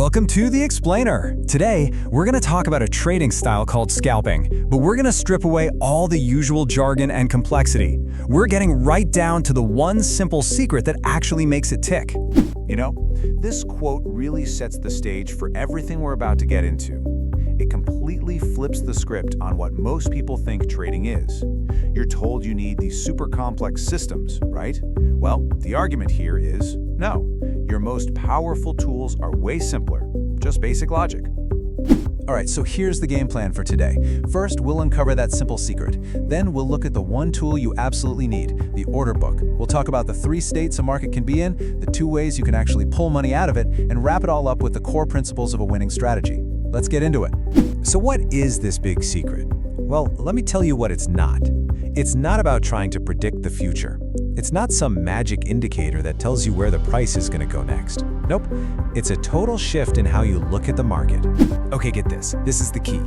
Welcome to The Explainer. Today, we're going to talk about a trading style called scalping, but we're going to strip away all the usual jargon and complexity. We're getting right down to the one simple secret that actually makes it tick. You know, this quote really sets the stage for everything we're about to get into. It completely flips the script on what most people think trading is. You're told you need these super complex systems, right? Well, the argument here is no. Your most powerful tools are way simpler, just basic logic. All right, so here's the game plan for today. First, we'll uncover that simple secret. Then we'll look at the one tool you absolutely need, the order book. We'll talk about the 3 states a market can be in, the 2 ways you can actually pull money out of it, and wrap it all up with the core principles of a winning strategy. Let's get into it. So what is this big secret? Well, let me tell you what it's not. It's not about trying to predict the future. It's not some magic indicator that tells you where the price is going to go next. Nope. It's a total shift in how you look at the market. Okay, get this. This is the key.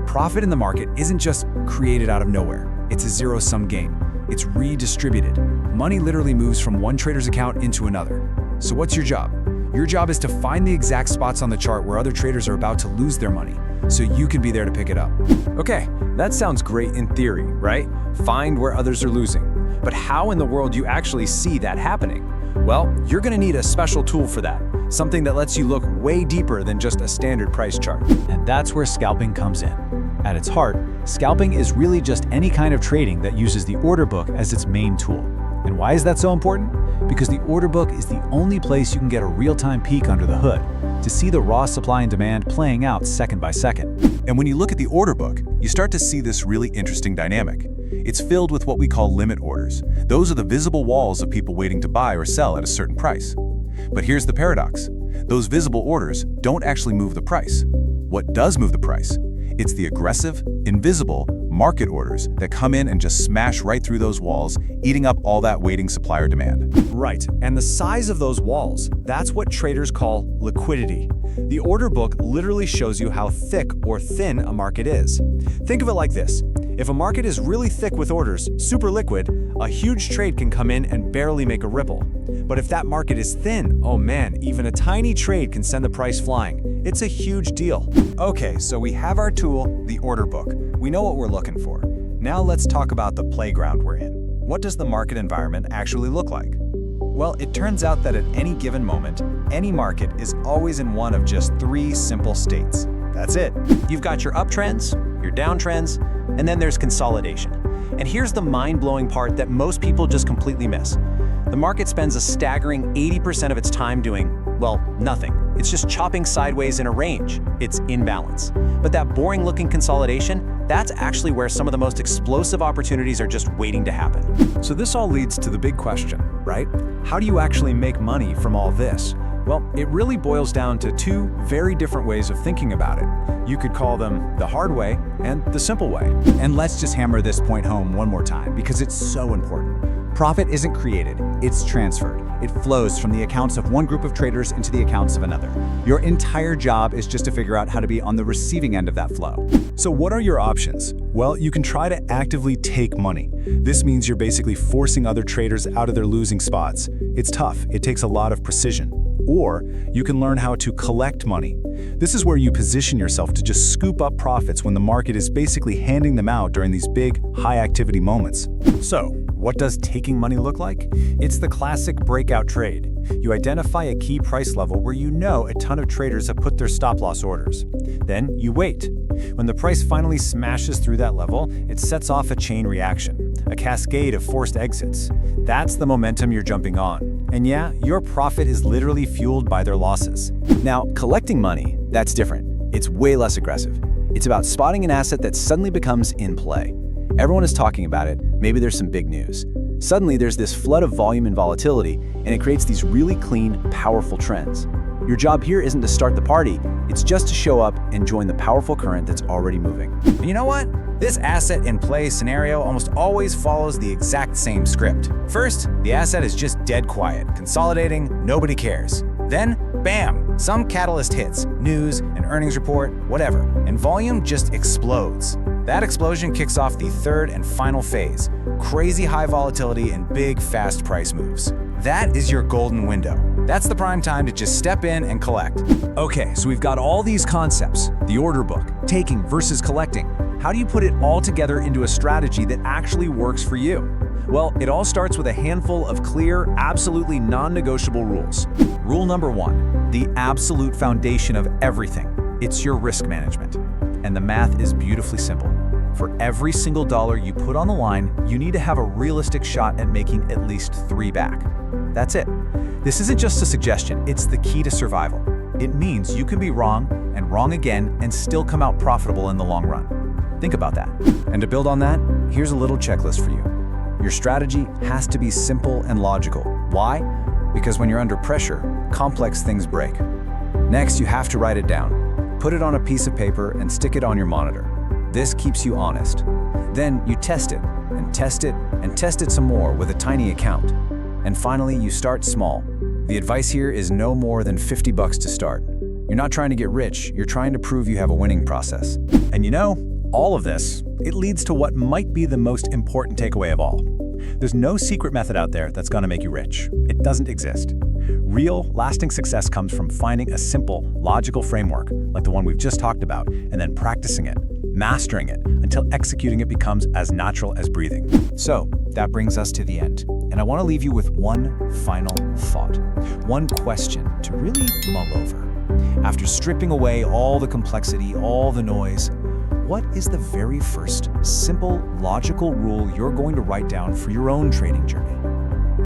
Profit in the market isn't just created out of nowhere. It's a zero-sum game. It's redistributed. Money literally moves from one trader's account into another. So what's your job? Your job is to find the exact spots on the chart where other traders are about to lose their money, so you can be there to pick it up. Okay, that sounds great in theory, right? Find where others are losing. But how in the world do you actually see that happening? Well, you're going to need a special tool for that, something that lets you look way deeper than just a standard price chart. And that's where scalping comes in. At its heart, scalping is really just any kind of trading that uses the order book as its main tool. And why is that so important? Because the order book is the only place you can get a real-time peek under the hood to see the raw supply and demand playing out second by second. And when you look at the order book, you start to see this really interesting dynamic. It's filled with what we call limit orders. Those are the visible walls of people waiting to buy or sell at a certain price. But here's the paradox. Those visible orders don't actually move the price. What does move the price? It's the aggressive, invisible market orders that come in and just smash right through those walls, eating up all that waiting supply or demand. Right, and the size of those walls, that's what traders call liquidity. The order book literally shows you how thick or thin a market is. Think of it like this. If a market is really thick with orders, super liquid, a huge trade can come in and barely make a ripple. But if that market is thin, oh man, even a tiny trade can send the price flying. It's a huge deal. Okay, so we have our tool, the order book. We know what we're looking for. Now let's talk about the playground we're in. What does the market environment actually look like? Well, it turns out that at any given moment, any market is always in one of just 3 simple states. That's it. You've got your uptrends, your downtrends, and then there's consolidation. And here's the mind-blowing part that most people just completely miss. The market spends a staggering 80% of its time doing, well, nothing. It's just chopping sideways in a range. It's imbalance. But that boring-looking consolidation, that's actually where some of the most explosive opportunities are just waiting to happen. So this all leads to the big question, right? How do you actually make money from all this? Well, it really boils down to 2 very different ways of thinking about it. You could call them the hard way and the simple way. And let's just hammer this point home one more time because it's so important. Profit isn't created, it's transferred. It flows from the accounts of one group of traders into the accounts of another. Your entire job is just to figure out how to be on the receiving end of that flow. So what are your options? Well, you can try to actively take money. This means you're basically forcing other traders out of their losing spots. It's tough, it takes a lot of precision. Or you can learn how to collect money. This is where you position yourself to just scoop up profits when the market is basically handing them out during these big, high-activity moments. So, what does taking money look like? It's the classic breakout trade. You identify a key price level where you know a ton of traders have put their stop-loss orders. Then you wait. When the price finally smashes through that level, it sets off a chain reaction, a cascade of forced exits. That's the momentum you're jumping on. And yeah, your profit is literally fueled by their losses. Now, collecting money, that's different. It's way less aggressive. It's about spotting an asset that suddenly becomes in play. Everyone is talking about it, maybe there's some big news. Suddenly there's this flood of volume and volatility, and it creates these really clean, powerful trends. Your job here isn't to start the party, it's just to show up and join the powerful current that's already moving. And you know what? This asset in play scenario almost always follows the exact same script. First, the asset is just dead quiet, consolidating, nobody cares. Then, bam, some catalyst hits, news, an earnings report, whatever, and volume just explodes. That explosion kicks off the 3rd and final phase, crazy high volatility and big, fast price moves. That is your golden window. That's the prime time to just step in and collect. Okay, so we've got all these concepts, the order book, taking versus collecting. How do you put it all together into a strategy that actually works for you? Well, it all starts with a handful of clear, absolutely non-negotiable rules. Rule number 1, the absolute foundation of everything. It's your risk management. And the math is beautifully simple. For every single dollar you put on the line, you need to have a realistic shot at making at least 3 back. That's it. This isn't just a suggestion, it's the key to survival. It means you can be wrong and wrong again and still come out profitable in the long run. Think about that. And to build on that, here's a little checklist for you. Your strategy has to be simple and logical. Why? Because when you're under pressure, complex things break. Next, you have to write it down. Put it on a piece of paper and stick it on your monitor. This keeps you honest. Then you test it, and test it, and test it some more with a tiny account. And finally, you start small. The advice here is no more than $50 to start. You're not trying to get rich, you're trying to prove you have a winning process. And you know, all of this, it leads to what might be the most important takeaway of all. There's no secret method out there that's gonna make you rich. It doesn't exist. Real, lasting success comes from finding a simple, logical framework, like the one we've just talked about, and then practicing it, mastering it, until executing it becomes as natural as breathing. So, that brings us to the end. And I want to leave you with one final thought, one question to really mull over. After stripping away all the complexity, all the noise, what is the very first simple, logical rule you're going to write down for your own trading journey?